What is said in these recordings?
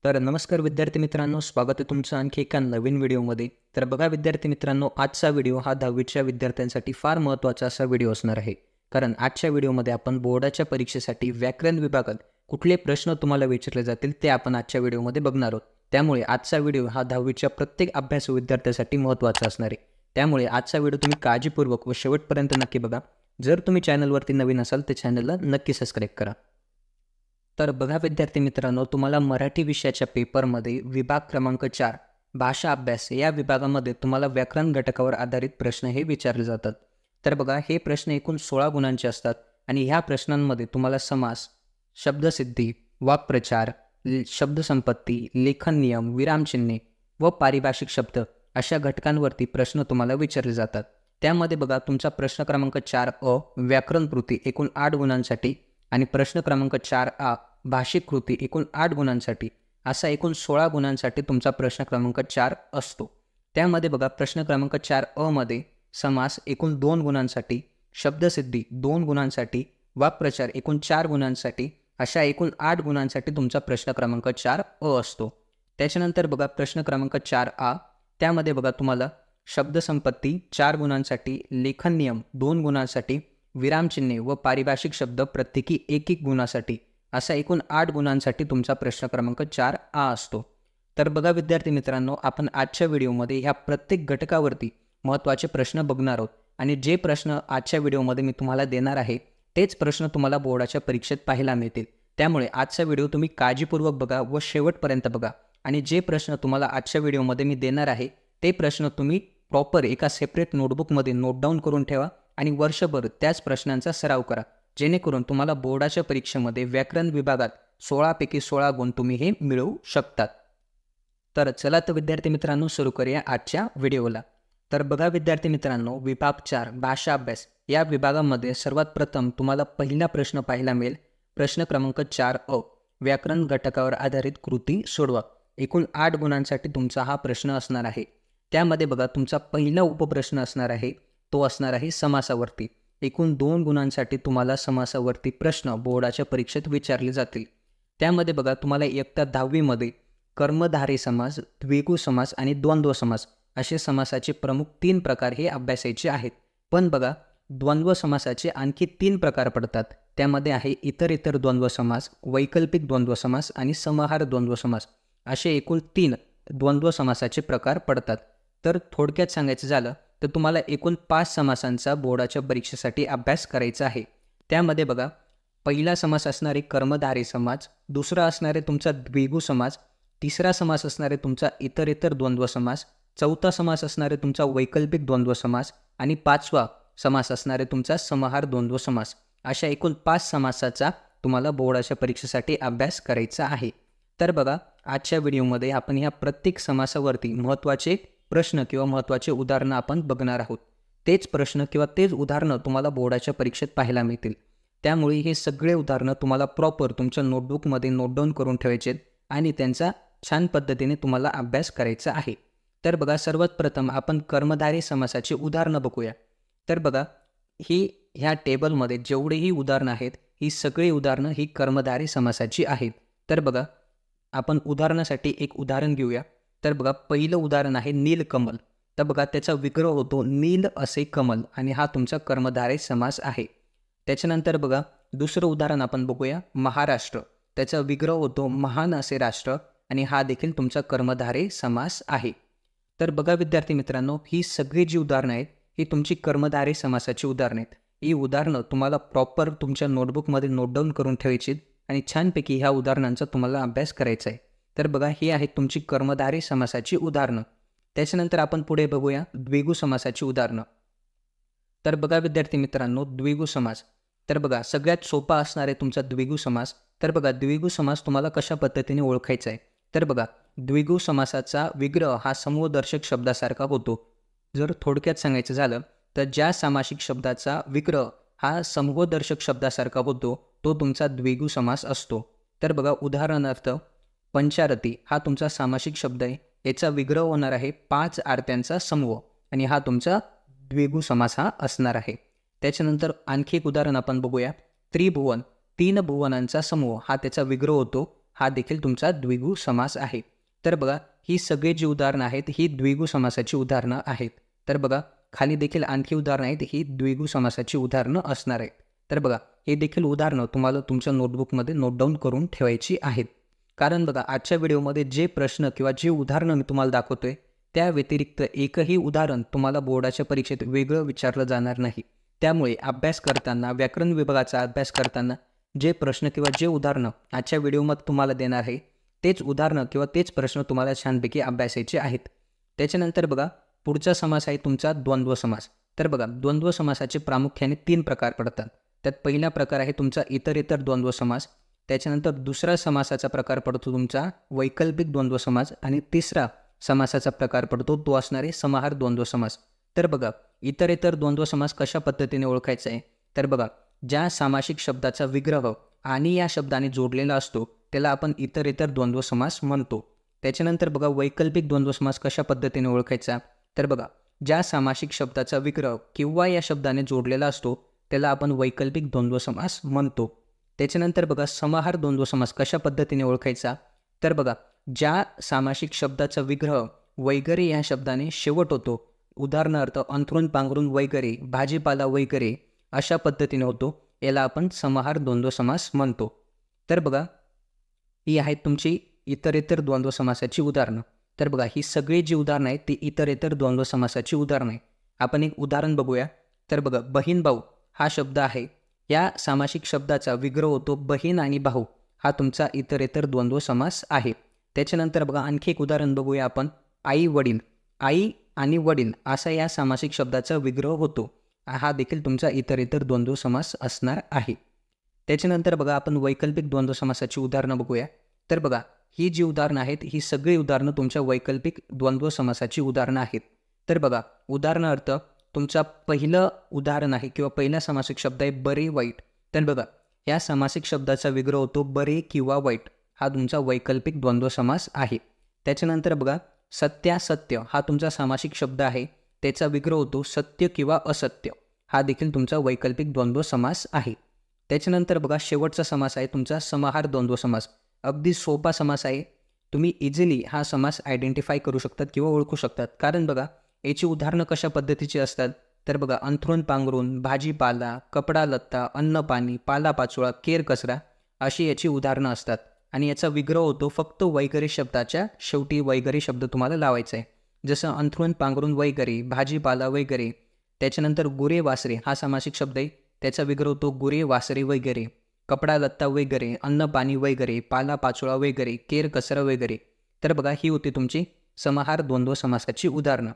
तर नमस्कार विद्यार्थी मित्रांनो, स्वागत आहे तुमचं आणखी एका नवीन व्हिडिओमध्ये. तर बघा विद्यार्थी मित्रांनो, आजचा व्हिडिओ हा 10वीच्या विद्यार्थ्यांसाठी फार महत्त्वाचा असा व्हिडिओ असणार आहे. कारण आजच्या व्हिडिओमध्ये आपण बोर्डाच्या परीक्षेसाठी व्याकरण विभागात कुठले प्रश्न तुम्हाला विचारले जातील ते आपण आजच्या व्हिडिओमध्ये बघणार आहोत. त्यामुळे आजचा व्हिडिओ हा 10वीच्या प्रत्येक अभ्यासू विद्यार्थ्यासाठी महत्त्वाचा असणार आहे. त्यामुळे आजचा व्हिडिओ तुम्ही काळजीपूर्वक व शेवटपर्यंत नक्की बघा. जर तुम्ही चॅनलवरती नवीन असाल तर चॅनलला नक्की सबस्क्राईब करा. तर बघा विद्यार्थी मित्रांनो, तुम्हाला मराठी विषयाच्या पेपरमध्ये विभाग क्रमांक 4 भाषा अभ्यास या विभागामध्ये तुम्हाला व्याकरण घटकावर आधारित प्रश्न हे विचारले जातात. तर बघा, हे प्रश्न एकूण 16 गुणांचे असतात आणि ह्या प्रश्नांमध्ये तुम्हाला समास, शब्दसिद्धी, वाक्प्रचार, शब्दसंपत्ती, लेखन नियम, विरामचिन्हे व पारिभाषिक शब्द अशा घटकांवरती प्रश्न तुम्हाला विचारले जातात. त्यामध्ये बघा, तुमचा प्रश्न क्रमांक 4 व्याकरण कृती एकूण 8 गुणांसाठी आणि प्रश्न क्रमांक 4 भाषिक कृती एकूण 8 गुणांसाठी असा एकूण 16 गुणांसाठी तुमचा प्रश्न क्रमांक 4 असतो. त्यामध्ये बघा, प्रश्न क्रमांक 4 मध्ये समास एकूण 2 गुणांसाठी, शब्दसिद्धी 2 गुणांसाठी, वाक्प्रचार एकूण 4 गुणांसाठी अशा एकूण 8 गुणांसाठी तुमचा प्रश्न क्रमांक 4 असतो. त्याच्यानंतर बघा, प्रश्न क्रमांक 4 त्यामध्ये बघा तुम्हाला शब्दसंपत्ती 4 गुणांसाठी, लेखन नियम 2 गुणांसाठी, विरामचिन्हे व पारिभाषिक शब्द प्रत्येकी 1 गुणासाठी असा एकूण 8 गुणांसाठी तुमचा प्रश्न क्रमांक 4 असतो. तर बघा विद्यार्थी मित्रांनो, आपण आजच्या व्हिडिओमध्ये ह्या प्रत्येक घटकावरती महत्त्वाचे प्रश्न बघणार आहोत आणि जे प्रश्न आजच्या व्हिडिओमध्ये मी तुम्हाला देणार आहे तेच प्रश्न तुम्हाला बोर्डाच्या परीक्षेत पाहायला मिळतील. त्यामुळे आजचा व्हिडिओ तुम्ही काळजीपूर्वक बघा व शेवटपर्यंत बघा आणि जे प्रश्न तुम्हाला आजच्या व्हिडिओमध्ये मी देणार आहे ते प्रश्न तुम्ही प्रॉपर एका सेपरेट नोटबुकमध्ये नोट डाऊन करून ठेवा आणि वर्षभर त्याच प्रश्नांचा सराव करा, जेणेकरून तुम्हाला बोर्डाच्या परीक्षेमध्ये व्याकरण विभागात 16 पैकी 16 गुण तुम्ही हे मिळवू शकतात. तर चला तर विद्यार्थी मित्रांनो, सुरू करूया आजच्या व्हिडिओला. तर बघा विद्यार्थी मित्रांनो, विभाग 4 भाषा अभ्यास या विभागामध्ये सर्वात प्रथम तुम्हाला पहिला प्रश्न पाहायला मिळेल. प्रश्न क्रमांक 4 व्याकरण घटकावर आधारित कृती सोडवा. एकूण 8 गुणांसाठी तुमचा हा प्रश्न असणार आहे. त्यामध्ये बघा, तुमचा पहिला उपप्रश्न असणार आहे तो असणार आहे समासावरती. एकूण 2 गुणांसाठी तुम्हाला समासावरती प्रश्न बोर्डाच्या परीक्षेत विचारले जातील. त्यामध्ये बघा, तुम्हाला इयत्ता 10वीमध्ये कर्मधारय समास, द्विगु समास आणि द्वंद्व समास असे समासाचे प्रमुख 3 प्रकार हे अभ्यासायचे आहेत. पण बघा, द्वंद्व समासाचे आणखी 3 प्रकार पडतात. त्यामध्ये आहे इतर द्वंद्व समास, वैकल्पिक द्वंद्व समास आणि समाहार द्वंद्व समास असे एकूण 3 द्वंद्व समासाचे प्रकार पडतात. तर थोडक्यात सांगायचं झालं तर तुम्हाला एकूण 5 समासांचा बोर्डाच्या परीक्षेसाठी अभ्यास करायचा आहे. त्यामध्ये बघा, पहिला समास असणारे कर्मधारय समास, दुसरा असणारे तुमचा द्विगु समास, तिसरा समास असणारे तुमचा इतर द्वंद्व समास, चौथा समास असणारे तुमचा वैकल्पिक द्वंद्व समास आणि 5वा समास असणारे तुमचा समाहार द्वंद्व समास अशा एकूण 5 समासाचा तुम्हाला बोर्डाच्या परीक्षेसाठी अभ्यास करायचा आहे. तर बघा, आजच्या व्हिडिओमध्ये आपण ह्या प्रत्येक समासावरती महत्त्वाचे प्रश्न किंवा महत्त्वाचे उदाहरणं आपण बघणार आहोत. तेच प्रश्न किंवा तेच उदाहरणं तुम्हाला बोर्डाच्या परीक्षेत पाहायला मिळतील. त्यामुळे हे सगळे उदाहरणं तुम्हाला प्रॉपर तुमच्या नोटबुकमध्ये नोट डाऊन करून ठेवायचे आणि त्यांचा छान पद्धतीने तुम्हाला अभ्यास करायचा आहे. तर बघा, सर्वात प्रथम आपण कर्मधारय समासाची उदाहरणं बघूया. तर बघा, ह्या टेबलमध्ये जेवढेही उदाहरणं आहेत ही सगळी उदाहरणं ही कर्मधारय समासाची आहेत. तर बघा, आपण उदाहरणासाठी एक उदाहरण घेऊया. तर बघा, पहिलं उदाहरण आहे नीलकमल. तर बघा, त्याचा विग्रह होतो नील असे कमल आणि हा तुमचा कर्मधारय समास आहे. त्याच्यानंतर बघा, दुसरं उदाहरण आपण बघूया महाराष्ट्र. त्याचा विग्रह होतो महान असे राष्ट्र आणि हा देखील तुमचा कर्मधारय समास आहे. तर बघा विद्यार्थी मित्रांनो, ही सगळी जी उदाहरणं आहेत ही तुमची कर्मधारय समासाची उदाहरणं आहेत. ही उदाहरणं तुम्हाला प्रॉपर तुमच्या नोटबुकमध्ये नोट डाऊन करून ठेवायची आणि छानपैकी ह्या उदाहरणांचा तुम्हाला अभ्यास करायचा आहे. तर बघा, ही आहेत तुमची कर्मधारय समासाची उदाहरणं. त्याच्यानंतर आपण पुढे बघूया द्विगु समासाची उदाहरणं. तर बघा विद्यार्थी मित्रांनो, द्विगु समास. तर बघा, सगळ्यात सोपा असणार आहे तुमचा द्विगु समास. तर बघा, द्विगु समास तुम्हाला कशा पद्धतीने ओळखायचा आहे. तर बघा, द्विगु समासाचा विग्रह हा समूहदर्शक शब्दासारखा होतो. जर थोडक्यात सांगायचं झालं तर ज्या सामासिक शब्दाचा विग्रह हा समूहदर्शक शब्दासारखा होतो तो तुमचा द्विगु समास असतो. तर बघा, उदाहरणार्थ पंचारती हा तुमचा सामासिक शब्द आहे. याचा विग्रह होणार आहे 5 आरत्यांचा समूह आणि हा तुमचा द्विगु समास हा असणार आहे. त्याच्यानंतर आणखी एक उदाहरण आपण बघूया. त्रिभुवन 3 भुवनांचा समूह हा त्याचा विग्रह होतो. हा देखील तुमचा द्विगु समास आहे। तर बघा ही सगळी जी उदाहरणं आहेत ही द्विगु समासाची उदाहरणं आहेत। तर बघा खाली देखील आणखी उदाहरणं आहेत, ही द्विगु समासाची उदाहरणं असणार आहेत। तर बघा हे देखील उदाहरणं तुम्हाला तुमच्या नोटबुकमध्ये नोट डाऊन करून ठेवायची आहेत। कारण बघा आजच्या व्हिडिओमध्ये जे प्रश्न किंवा जे उदाहरणं मी तुम्हाला दाखवतोय त्या व्यतिरिक्त एकही उदाहरण तुम्हाला बोर्डाच्या परीक्षेत वेगळं विचारलं जाणार नाही। त्यामुळे अभ्यास करताना, व्याकरण विभागाचा अभ्यास करताना जे प्रश्न किंवा जे उदाहरणं आजच्या व्हिडिओमध्ये तुम्हाला देणार आहे तेच उदाहरणं किंवा तेच प्रश्न तुम्हाला छानपैकी अभ्यासायचे आहेत। त्याच्यानंतर बघा पुढचा समास आहे तुमचा द्वंद्व समास। तर बघा द्वंद्व समासाचे प्रामुख्याने 3 प्रकार पडतात। त्यात पहिला प्रकार आहे तुमचा इतरेतर द्वंद्व समास, त्याच्यानंतर दुसरा समासाचा प्रकार पडतो तुमचा वैकल्पिक द्वंद्व समास आणि तिसरा समासाचा प्रकार पडतो तो असणार आहे समाहार द्वंद्व समास। तर बघा इतरेतर द्वंद्व समास कशा पद्धतीने ओळखायचा आहे, तर बघा ज्या सामासिक शब्दाचा विग्रह आणि या शब्दाने जोडलेला असतो त्याला आपण इतरेतर द्वंद्व समास म्हणतो। त्याच्यानंतर बघा वैकल्पिक द्वंद्व समास कशा पद्धतीने ओळखायचा, तर बघा ज्या सामासिक शब्दाचा विग्रह किंवा या शब्दाने जोडलेला असतो त्याला आपण वैकल्पिक द्वंद्व समास म्हणतो। त्याच्यानंतर बघा समाहार द्वंद्व समास कशा पद्धतीने ओळखायचा, तर बघा ज्या सामासिक शब्दाचा विग्रह वगैरे या शब्दाने शेवट होतो, उदाहरणार्थ अंथरूण पांघरून वगैरे, भाजीपाला वगैरे अशा पद्धतीने होतो, याला आपण समाहार द्वंद्व समास म्हणतो। तर बघा ही आहेत तुमची इतरेतर द्वंद्व समासाची उदाहरणं। तर बघा ही सगळी जी उदाहरणं आहेत ती इतरेतर द्वंद्व समासाची उदाहरणं आहे। आपण एक उदाहरण बघूया। तर बघा बहीण भाऊ हा शब्द आहे, या सामासिक शब्दाचा विग्रह होतो बहीण आणि भाऊ, हा तुमचा इतरेतर द्वंद्व समास आहे। त्याच्यानंतर बघा आणखी एक उदाहरण बघूया आपण आई वडील, आई आणि वडील असा या सामासिक शब्दाचा विग्रह होतो, हा देखील तुमचा इतरेतर द्वंद्व समास असणार आहे। त्याच्यानंतर बघा आपण वैकल्पिक द्वंद्व समासाची उदाहरणं बघूया। तर बघा ही जी उदाहरणं आहेत ही सगळी उदाहरणं तुमच्या वैकल्पिक द्वंद्व समासाची उदाहरणं आहेत। तर बघा उदाहरणार्थ तुमचा पहिलं उदाहरण आहे किंवा पहिला सामासिक शब्द आहे बरे वाईट। तर बघा या सामासिक शब्दाचा विग्रह होतो बरे किंवा वाईट, हा तुमचा वैकल्पिक द्वंद्व समास आहे। त्याच्यानंतर बघा सत्यासत्य हा तुमचा सामासिक शब्द आहे, त्याचा विग्रह होतो सत्य किंवा असत्य, हा देखील तुमचा वैकल्पिक द्वंद्व समास आहे। त्याच्यानंतर बघा शेवटचा समास आहे तुमचा समाहार द्वंद्व समास। अगदी सोपा समास आहे, तुम्ही इझिली हा समास आयडेंटिफाय करू शकतात किंवा ओळखू शकतात। कारण बघा याची उदाहरणं कशा पद्धतीची असतात, तर बघा अंथरूण पांघरून, भाजीपाला, कपडा लत्ता, अन्न पाणी, पालापाचोळा, केर कचरा अशी याची उदाहरणं असतात आणि याचा विग्रह होतो फक्त वगैरे शब्दाच्या शेवटी वगैरे शब्द तुम्हाला लावायचा आहे। जसं अंथरूण पांघरून वगैरे, भाजीपाला वगैरे। त्याच्यानंतर गुरे वासरे हा सामासिक शब्द आहे, त्याचा विग्रह होतो गुरे वासरे वगैरे, कपडा लत्ता वगैरे, अन्न पाणी वगैरे, पाला पाचोळा वगैरे, केर कचरा वगैरे। तर बघा ही होती तुमची समाहार द्वंद्व समासाची उदाहरणं।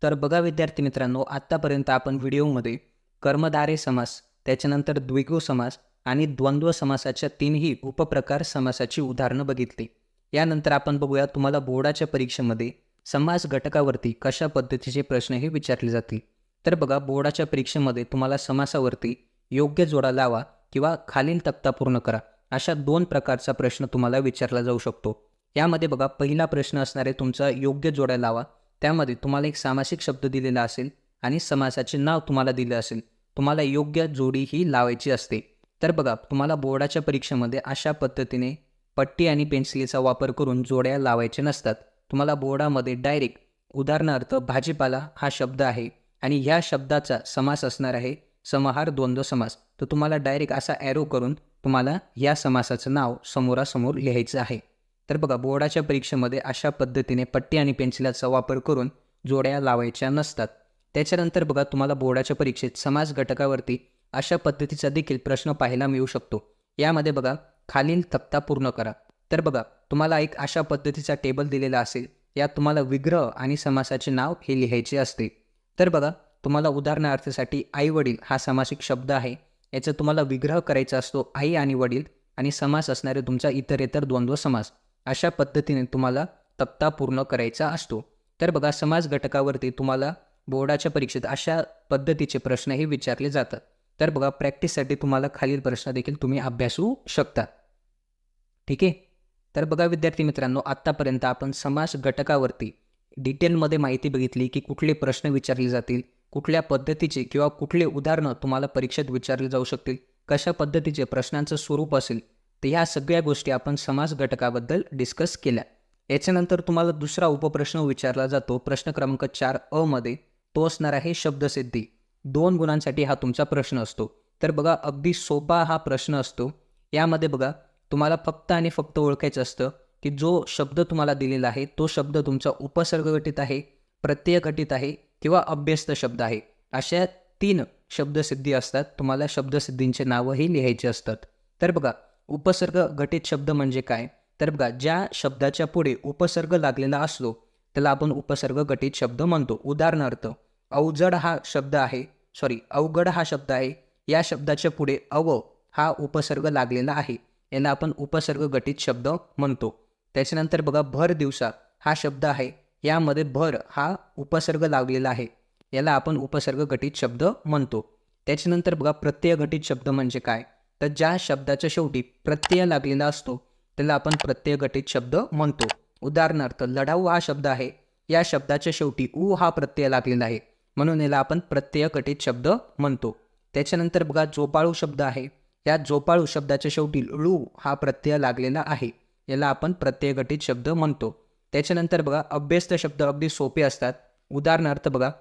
तर बघा विद्यार्थी मित्रांनो आत्तापर्यंत आपण व्हिडिओमध्ये कर्मधारय समास, त्याच्यानंतर द्विगु समास आणि द्वंद्व समासाच्या 3ही उपप्रकार समासाची उदाहरणं बघितली। यानंतर आपण बघूया तुम्हाला बोर्डाच्या परीक्षेमध्ये समास घटकावरती कशा पद्धतीचे प्रश्न हे विचारले जातील। तर बघा बोर्डाच्या परीक्षेमध्ये तुम्हाला समासावरती योग्य जोडा लावा किंवा खालील तक्ता पूर्ण करा अशा 2 प्रकारचा प्रश्न तुम्हाला विचारला जाऊ शकतो। यामध्ये बघा पहिला प्रश्न असणार आहे तुमचा योग्य जोड्या लावा, त्यामध्ये तुम्हाला एक सामासिक शब्द दिलेला असेल आणि समासाचे नाव तुम्हाला दिले असेल, तुम्हाला योग्य जोडी ही लावायची असते। तर बघा तुम्हाला बोर्डाच्या परीक्षेमध्ये अशा पद्धतीने पट्टी आणि पेन्सिलीचा वापर करून जोड्या लावायचे नसतात। तुम्हाला बोर्डामध्ये डायरेक्ट उदाहरणार्थ भाजीपाला हा शब्द आहे आणि ह्या शब्दाचा समास असणार आहे समाहार द्वंद्व समास, तर तुम्हाला डायरेक्ट असा ॲरो करून तुम्हाला या समासाचं नाव समोरासमोर लिहायचं आहे। तर बघा बोर्डाच्या परीक्षेमध्ये अशा पद्धतीने पट्टी आणि पेन्सिलाचा वापर करून जोड्या लावायच्या नसतात। त्याच्यानंतर बघा तुम्हाला बोर्डाच्या परीक्षेत समास घटकावरती अशा पद्धतीचा देखील प्रश्न पाहायला मिळू शकतो। यामध्ये बघा खालील तक्ता पूर्ण करा। तर बघा तुम्हाला एक अशा पद्धतीचा टेबल दिलेला असेल, यात तुम्हाला विग्रह आणि समासाचे नाव हे लिहायचे असते। तर बघा तुम्हाला उदाहरणार्थासाठी आई वडील हा सामासिक शब्द आहे, याचा तुम्हाला विग्रह करायचा असतो आई आणि वडील आणि समास असणारे तुमचा इतरेतर द्वंद्व समास। अशा पद्धतीने तुम्हाला तक्ता पूर्ण करायचा असतो। तर बघा समास घटकावरती तुम्हाला बोर्डाच्या परीक्षेत अशा पद्धतीचे प्रश्नही विचारले जातात। तर बघा प्रॅक्टिससाठी तुम्हाला खालील प्रश्न देखील तुम्ही अभ्यासू शकता। ठीक आहे, तर बघा विद्यार्थी मित्रांनो आत्तापर्यंत आपण समास घटकावरती डिटेलमध्ये माहिती बघितली की कुठले प्रश्न विचारले जातील, कुठल्या पद्धतीचे किंवा कुठले उदाहरणं तुम्हाला परीक्षेत विचारले जाऊ शकतील, कशा पद्धतीचे प्रश्नांचं स्वरूप असेल, तर ह्या सगळ्या गोष्टी आपण समास घटकाबद्दल डिस्कस केल्या. याच्यानंतर तुम्हाला दुसरा उपप्रश्न विचारला जातो प्रश्न क्रमांक 4 मध्ये. तो असणार आहे शब्दसिद्धी. 2 गुणांसाठी हा तुमचा प्रश्न असतो. तर बघा अगदी सोपा हा प्रश्न असतो. यामध्ये बघा तुम्हाला फक्त आणि फक्त ओळखायचं असतं की जो शब्द तुम्हाला दिलेला आहे तो शब्द तुमचा उपसर्ग गटित आहे, प्रत्यय गटित आहे किंवा अभ्यस्त शब्द आहे. अशा 3 शब्दसिद्धी असतात. तुम्हाला शब्दसिद्धींचे नावंही लिहायचे असतात. तर बघा उपसर्ग गटित शब्द म्हणजे काय? तर बघा ज्या शब्दाच्या पुढे उपसर्ग लागलेला असलो त्याला आपण उपसर्ग गटित शब्द म्हणतो. उदाहरणार्थ अवजड हा शब्द आहे, अवघड हा शब्द आहे. या शब्दाच्या पुढे अव हा उपसर्ग लागलेला आहे, याला आपण उपसर्ग गटित शब्द म्हणतो. त्याच्यानंतर बघा भर दिवसा हा शब्द आहे, यामध्ये भर हा उपसर्ग लागलेला आहे, याला आपण उपसर्ग गटित शब्द म्हणतो. त्याच्यानंतर बघा प्रत्यय गटित शब्द म्हणजे काय? तर ज्या शब्दाच्या शेवटी प्रत्यय लागलेला असतो त्याला आपण प्रत्यय गटित शब्द म्हणतो. उदाहरणार्थ लढाऊ हा शब्द आहे, या शब्दाच्या शेवटी उ हा प्रत्यय लागलेला आहे, म्हणून याला आपण प्रत्यय गटित शब्द म्हणतो. त्याच्यानंतर बघा जोपाळू शब्द आहे, या जोपाळू शब्दाच्या शेवटी ळू हा प्रत्यय लागलेला आहे, याला आपण प्रत्यय गटित शब्द म्हणतो. त्याच्यानंतर बघा अभ्यस्त शब्द अगदी सोपे असतात. उदाहरणार्थ बघा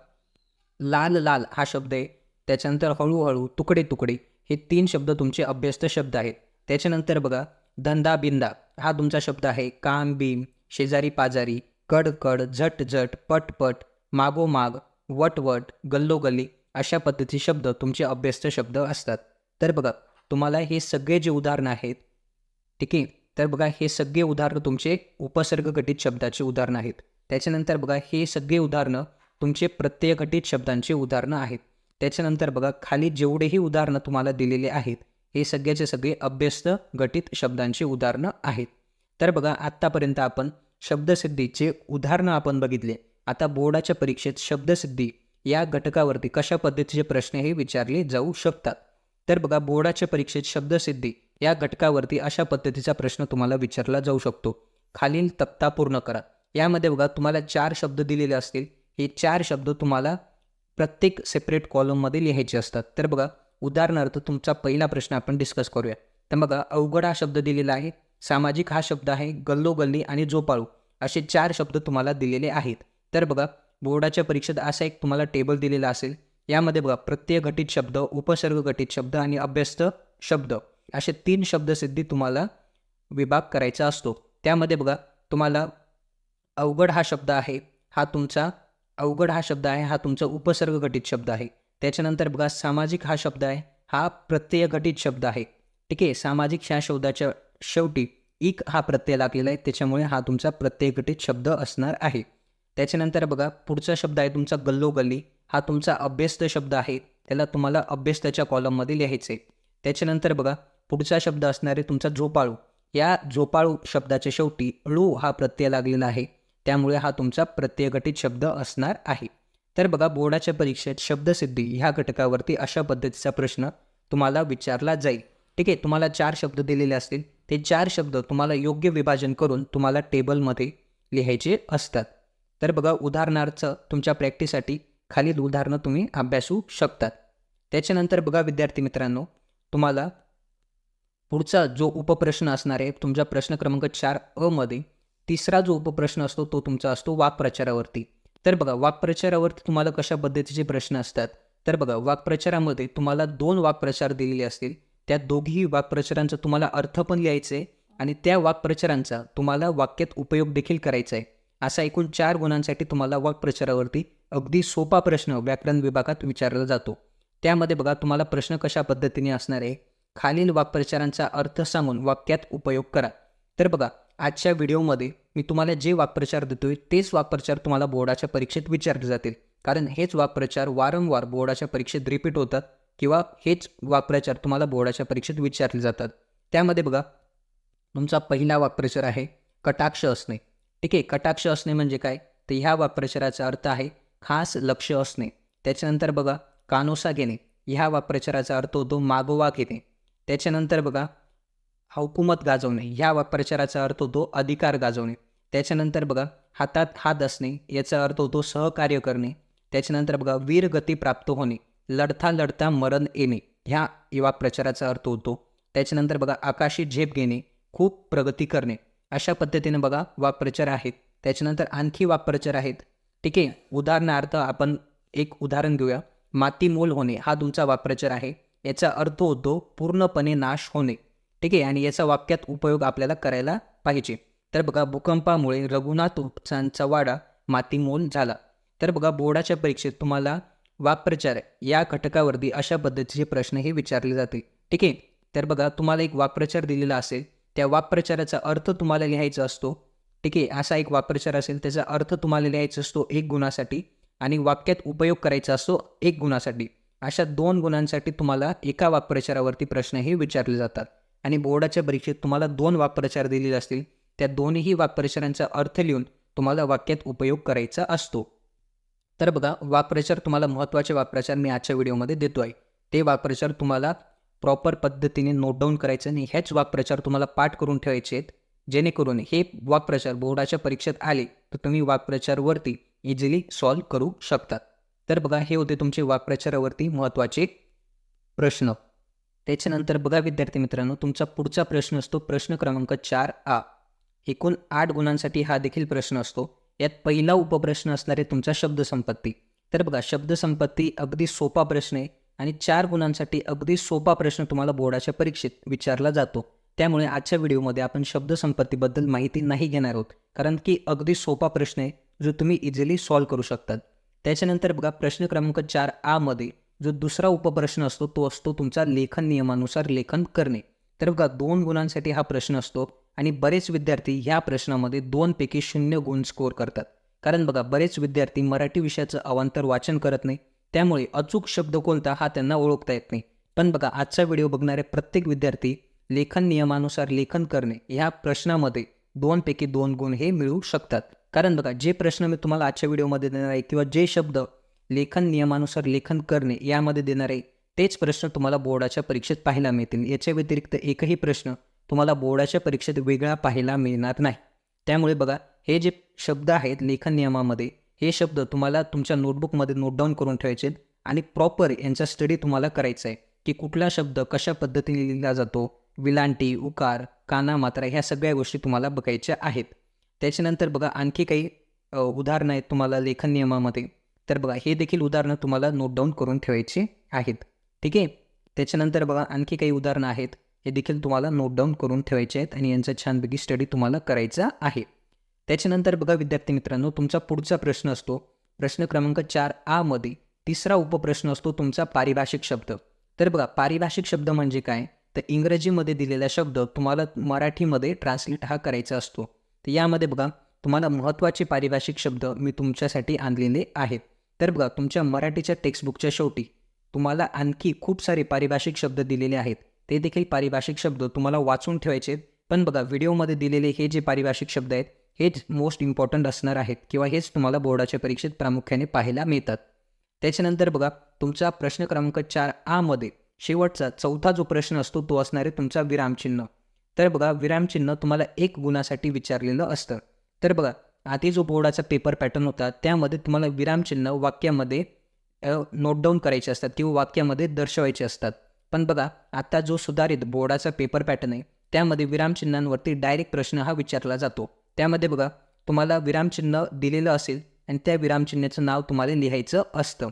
लाल लाल हा शब्द आहे, त्याच्यानंतर हळूहळू, तुकडे तुकडे हे 3 शब्द तुमचे अभ्यस्त शब्द आहेत. त्याच्यानंतर बघा धंदा बिंदा हा तुमचा शब्द आहे. काम बीम, शेजारी पाजारी, कड कड, झट झट, पट पट, मागोमाग, वट वट, गल्लोगल्ली अशा पद्धतीचे शब्द तुमचे अभ्यस्त शब्द असतात. तर बघा तुम्हाला हे सगळे जे उदाहरणं आहेत, ठीक आहे, तर बघा हे सगळे उदाहरणं तुमचे उपसर्ग गटित शब्दाचे उदाहरणं आहेत. त्याच्यानंतर बघा हे सगळे उदाहरणं तुमचे प्रत्यय गटित शब्दांचे उदाहरणं आहेत. त्याच्यानंतर बघा खाली जेवढेही उदाहरणं तुम्हाला दिलेले आहेत हे सगळ्याचे सगळे अभ्यस्त गटित शब्दांची उदाहरणं आहेत. तर बघा आत्तापर्यंत आपण शब्दसिद्धीचे उदाहरणं आपण बघितले. आता बोर्डाच्या परीक्षेत शब्दसिद्धी या घटकावरती कशा पद्धतीचे प्रश्नही विचारले जाऊ शकतात. तर बघा बोर्डाच्या परीक्षेत शब्दसिद्धी या घटकावरती अशा पद्धतीचा प्रश्न तुम्हाला विचारला जाऊ शकतो. खालील तक्ता पूर्ण करा. यामध्ये बघा तुम्हाला 4 शब्द दिलेले असतील. हे 4 शब्द तुम्हाला प्रत्येक सेपरेट कॉलममध्ये लिहायचे असतात. तर बघा उदाहरणार्थ तुमचा पहिला प्रश्न आपण डिस्कस करूया. तर बघा अवघड हा शब्द दिलेला आहे, सामाजिक हा शब्द आहे, गल्लोगल्ली आणि जोपाळू असे 4 शब्द तुम्हाला दिलेले आहेत. तर बघा बोर्डाच्या परीक्षेत असा एक तुम्हाला टेबल दिलेला असेल. यामध्ये बघा प्रत्यय गटित शब्द, उपसर्ग गटित शब्द आणि अभ्यस्त शब्द असे 3 शब्दसिद्धी तुम्हाला विभाग करायचा असतो. त्यामध्ये बघा तुम्हाला अवघड हा शब्द आहे, हा तुमचा उपसर्ग गटित शब्द आहे. त्याच्यानंतर बघा सामाजिक हा शब्द आहे, हा प्रत्यय गटित शब्द आहे. ठीक आहे, सामाजिक ह्या शब्दाच्या शेवटी इक हा प्रत्यय लागलेला आहे, त्याच्यामुळे हा तुमचा प्रत्यय गटित शब्द असणार आहे. त्याच्यानंतर बघा पुढचा शब्द आहे तुमचा गल्लोगल्ली, हा तुमचा अभ्यस्त शब्द आहे, त्याला तुम्हाला अभ्यस्ताच्या कॉलममध्ये लिहायचे. त्याच्यानंतर बघा पुढचा शब्द असणार आहे तुमचा झोपाळू. या झोपाळू शब्दाच्या शेवटी ळू हा प्रत्यय लागलेला आहे, त्यामुळे हा तुमचा प्रत्यय गटित शब्द असणार आहे. तर बघा बोर्डाच्या परीक्षेत शब्दसिद्धी ह्या घटकावरती अशा पद्धतीचा प्रश्न तुम्हाला विचारला जाईल. ठीक आहे, तुम्हाला 4 शब्द दिलेले असतील. ते 4 शब्द तुम्हाला योग्य विभाजन करून तुम्हाला टेबलमध्ये लिहायचे असतात. तर बघा उदाहरणार्थ तुमच्या प्रॅक्टिससाठी खालील उदाहरणं तुम्ही अभ्यासू शकतात. त्याच्यानंतर बघा विद्यार्थी मित्रांनो, तुम्हाला पुढचा जो उपप्रश्न असणार आहे तुमच्या प्रश्न क्रमांक 4 मध्ये तिसरा जो उपप्रश्न असतो तो तुमचा असतो वाक्प्रचारावरती. तर बघा वाक्प्रचारावरती तुम्हाला कशा पद्धतीचे प्रश्न असतात. तर बघा वाक्प्रचारामध्ये तुम्हाला 2 वाक्प्रचार दिलेले असतील. त्या दोघीही वाक्प्रचारांचा तुम्हाला अर्थ पण लिहायचा आहे आणि त्या वाक्प्रचारांचा तुम्हाला वाक्यात उपयोग देखील करायचा आहे. असा एकूण 4 गुणांसाठी तुम्हाला वाक्प्रचारावरती अगदी सोपा प्रश्न व्याकरण विभागात विचारला जातो. त्यामध्ये बघा तुम्हाला प्रश्न कशा पद्धतीने असणार आहे, खालील वाक्प्रचारांचा अर्थ सांगून वाक्यात उपयोग करा. तर बघा आजच्या व्हिडिओमध्ये मी तुम्हाला जे वाक्प्रचार देतोय तेच वाक्प्रचार तुम्हाला बोर्डाच्या परीक्षेत विचारले जातील, कारण हेच वाक्प्रचार वारंवार बोर्डाच्या परीक्षेत रिपीट होतात किंवा हेच वाक्प्रचार तुम्हाला बोर्डाच्या परीक्षेत विचारले जातात. त्यामध्ये बघा तुमचा पहिला वाक्प्रचार आहे कटाक्ष असणे. ठीक आहे, कटाक्ष असणे म्हणजे काय, तर ह्या वाक्प्रचाराचा अर्थ आहे खास लक्ष असणे. त्याच्यानंतर बघा कानोसा घेणे, ह्या वाक्प्रचाराचा अर्थ होतो मागोवा घेणे. त्याच्यानंतर बघा हुकूमत गाजवणे, ह्या वाक्प्रचाराचा अर्थ होतो अधिकार गाजवणे. त्याच्यानंतर बघा हातात हात असणे, याचा अर्थ होतो सहकार्य करणे. त्याच्यानंतर बघा वीर गती प्राप्त होणे, लढता लढता मरण येणे, ह्या वाक्प्रचाराचा अर्थ होतो त्याच्यानंतर बघा आकाशी झेप घेणे, खूप प्रगती करणे, अशा पद्धतीने बघा वाक्प्रचार आहेत. त्याच्यानंतर आणखी वाक्प्रचार आहेत. ठीक आहे, उदाहरणार्थ आपण एक उदाहरण घेऊया. मातीमोल होणे हा तुमचा वाक्प्रचार आहे. याचा अर्थ होतो पूर्णपणे नाश होणे. ठीक आहे, आणि याचा वाक्यात उपयोग आपल्याला करायला पाहिजे. तर बघा भूकंपामुळे रघुनाथचा वाडा मातीमोल झाला. तर बघा बोर्डाच्या परीक्षेत तुम्हाला वाक्प्रचार या घटकावरती अशा पद्धतीचे प्रश्न हे विचारले जाते. ठीक आहे, तर बघा तुम्हाला एक वाक्प्रचार दिलेला असेल, त्या वाक्प्रचाराचा अर्थ तुम्हाला लिहायचा असतो. ठीक आहे, असा एक वाक्प्रचार असेल, त्याचा अर्थ तुम्हाला लिहायचा असतो 1 गुणासाठी आणि वाक्यात उपयोग करायचा असतो 1 गुणासाठी. अशा 2 गुणांसाठी तुम्हाला एका वाक्प्रचारावरती प्रश्न हे विचारले जातात. आणि बोर्डाच्या परीक्षेत तुम्हाला 2 वाक्प्रचार दिलेले असतील, त्या दोन्ही वाक्प्रचारांचा अर्थ लिहून तुम्हाला वाक्यात उपयोग करायचा असतो. तर बघा वाक्प्रचार तुम्हाला महत्त्वाचे वाक्प्रचार मी आजच्या व्हिडिओमध्ये देतो आहे. ते वाक्प्रचार तुम्हाला प्रॉपर पद्धतीने नोट डाऊन करायचं आणि हेच वाक्प्रचार तुम्हाला पाठ करून ठेवायचे आहेत, जेणेकरून हे वाक्प्रचार बोर्डाच्या परीक्षेत आले तर तुम्ही वाक्प्रचारवरती इझिली सॉल्व्ह करू शकतात. तर बघा हे होते तुमचे वाक्प्रचारावरती महत्त्वाचे प्रश्न. त्याच्यानंतर बघा विद्यार्थी मित्रांनो, तुमचा पुढचा प्रश्न असतो प्रश्न क्रमांक 4A. एकूण 8 गुणांसाठी हा देखील प्रश्न असतो. यात पहिला उपप्रश्न असणार आहे तुमचा शब्दसंपत्ती. तर बघा शब्दसंपत्ती अगदी सोपा प्रश्न आहे आणि 4 गुणांसाठी अगदी सोपा प्रश्न तुम्हाला बोर्डाच्या परीक्षेत विचारला जातो. त्यामुळे आजच्या व्हिडिओमध्ये आपण शब्दसंपत्तीबद्दल माहिती नाही घेणार आहोत, कारण की अगदी सोपा प्रश्न आहे जो तुम्ही इझिली सॉल्व्ह करू शकतात. त्याच्यानंतर बघा प्रश्न क्रमांक 4A मध्ये जो दुसरा उपप्रश्न असतो तो असतो तुमचा लेखन नियमानुसार लेखन करणे. तर बघा 2 गुणांसाठी हा प्रश्न असतो आणि बरेच विद्यार्थी ह्या प्रश्नामध्ये 2 पैकी 0 गुण स्कोर करतात. कारण बघा बरेच विद्यार्थी मराठी विषयाचं अवांतर वाचन करत नाही, त्यामुळे अचूक शब्द कोणता हा त्यांना ओळखता येत नाही. पण बघा आजचा व्हिडिओ बघणारे प्रत्येक विद्यार्थी लेखन नियमानुसार लेखन करणे ह्या प्रश्नामध्ये 2 पैकी 2 गुण हे मिळू शकतात. कारण बघा जे प्रश्न मी तुम्हाला आजच्या व्हिडिओमध्ये देणार आहे किंवा जे शब्द लेखन नियमानुसार लेखन करणे यामध्ये देणार आहे तेच प्रश्न तुम्हाला बोर्डाच्या परीक्षेत पाहायला मिळतील. याच्या व्यतिरिक्त एकही प्रश्न तुम्हाला बोर्डाच्या परीक्षेत वेगळा पाहायला मिळणार नाही. त्यामुळे बघा हे जे शब्द आहेत लेखन नियमामध्ये, हे शब्द तुम्हाला तुमच्या नोटबुकमध्ये नोट डाऊन करून ठेवायचे आहेत आणि प्रॉपर यांचा स्टडी तुम्हाला करायचा आहे की कुठला शब्द कशा पद्धतीने लिहिला जातो, विलांटी, उकार, काना, मात्रा ह्या सगळ्या गोष्टी तुम्हाला बघायच्या आहेत. त्याच्यानंतर बघा आणखी काही उदाहरणं आहेत तुम्हाला लेखन नियमामध्ये. तर बघा हे देखील उदाहरणं तुम्हाला नोट डाऊन करून ठेवायचे आहेत. ठीक आहे, त्याच्यानंतर बघा आणखी काही उदाहरणं आहेत, हे देखील तुम्हाला नोट डाऊन करून ठेवायचे आहेत आणि यांचा छानपैकी स्टडी तुम्हाला करायचा आहे. त्याच्यानंतर बघा विद्यार्थी मित्रांनो, तुमचा पुढचा प्रश्न असतो प्रश्न क्रमांक 4A मध्ये तिसरा उपप्रश्न असतो तुमचा पारिभाषिक शब्द. तर बघा पारिभाषिक शब्द म्हणजे काय, तर इंग्रजीमध्ये दिलेला शब्द तुम्हाला मराठीमध्ये ट्रान्सलेट हा करायचा असतो. तर यामध्ये बघा तुम्हाला महत्त्वाचे पारिभाषिक शब्द मी तुमच्यासाठी आणलेले आहेत. तर बघा तुमच्या मराठीच्या टेक्स्टबुकच्या शेवटी तुम्हाला आणखी खूप सारे पारिभाषिक शब्द दिलेले आहेत. ते देखील पारिभाषिक शब्द तुम्हाला वाचून ठेवायचे आहेत. पण बघा व्हिडिओमध्ये दिलेले हे जे पारिभाषिक शब्द आहेत हेच मोस्ट इम्पॉर्टंट असणार आहेत किंवा हेच तुम्हाला बोर्डाच्या परीक्षेत प्रामुख्याने पाहायला मिळतात. त्याच्यानंतर बघा तुमचा प्रश्न क्रमांक 4A मध्ये शेवटचा चौथा जो प्रश्न असतो तो असणार आहे तुमचा विरामचिन्ह. तर बघा विरामचिन्ह तुम्हाला 1 गुणासाठी विचारलेलं असतं. तर बघा आधी जो बोर्डाचा पेपर पॅटर्न होता त्यामध्ये तुम्हाला विरामचिन्ह वाक्यामध्ये नोट डाऊन करायचे असतात किंवा वाक्यामध्ये दर्शवायचे असतात. पण बघा आता जो सुधारित बोर्डाचा पेपर पॅटर्न आहे त्यामध्ये विरामचिन्हांवरती डायरेक्ट प्रश्न हा विचारला जातो. त्यामध्ये बघा तुम्हाला विरामचिन्ह दिलेलं असेल आणि त्या विरामचिन्हाचं नाव तुम्हाला लिहायचं असतं.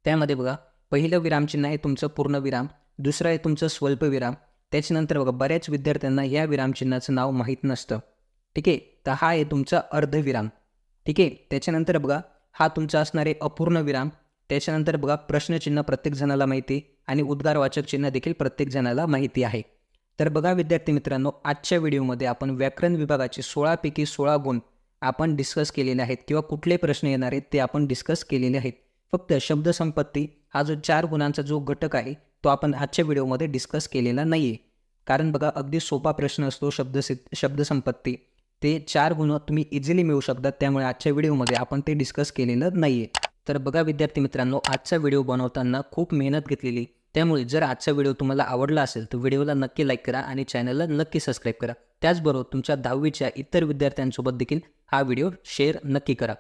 त्यामध्ये बघा पहिलं विरामचिन्ह आहे तुमचं पूर्णविराम, दुसरं आहे तुमचं स्वल्पविराम. त्याच्यानंतर बघा बऱ्याच विद्यार्थ्यांना या विरामचिन्हाचं नाव माहीत नसतं. ठीक आहे, तर हा आहे तुमचा अर्धविराम. ठीक आहे, त्याच्यानंतर बघा हा तुमचा असणार आहे अपूर्णविराम. त्याच्यानंतर बघा प्रश्नचिन्ह प्रत्येक जणाला माहिती आणि उद्गारवाचक चिन्ह देखील प्रत्येक जणाला माहिती आहे. तर बघा विद्यार्थी मित्रांनो, आजच्या व्हिडिओमध्ये आपण व्याकरण विभागाचे 16 पैकी 16 गुण आपण डिस्कस केलेले आहेत किंवा कुठले प्रश्न येणार आहेत ते आपण डिस्कस केलेले आहेत. फक्त शब्दसंपत्ती हा जो 4 गुणांचा जो घटक आहे तो आपण आजच्या व्हिडिओमध्ये डिस्कस केलेला नाही आहे. कारण बघा अगदी सोपा प्रश्न असतो शब्दसंपत्ती, ते 4 गुण तुम्ही इझिली मिळू शकतात. त्यामुळे आजच्या व्हिडिओमध्ये आपण ते डिस्कस केलेलं नाही आहे. तर बघा विद्यार्थी मित्रांनो, आजचा व्हिडिओ बनवताना खूप मेहनत घेतलेली. त्यामुळे जर आजचा व्हिडिओ तुम्हाला आवडला असेल तर व्हिडिओला नक्की लाईक करा आणि चॅनलला नक्की सबस्क्राईब करा. त्याचबरोबर तुमच्या 10वीच्या इतर विद्यार्थ्यांसोबत देखील हा व्हिडिओ शेअर नक्की करा.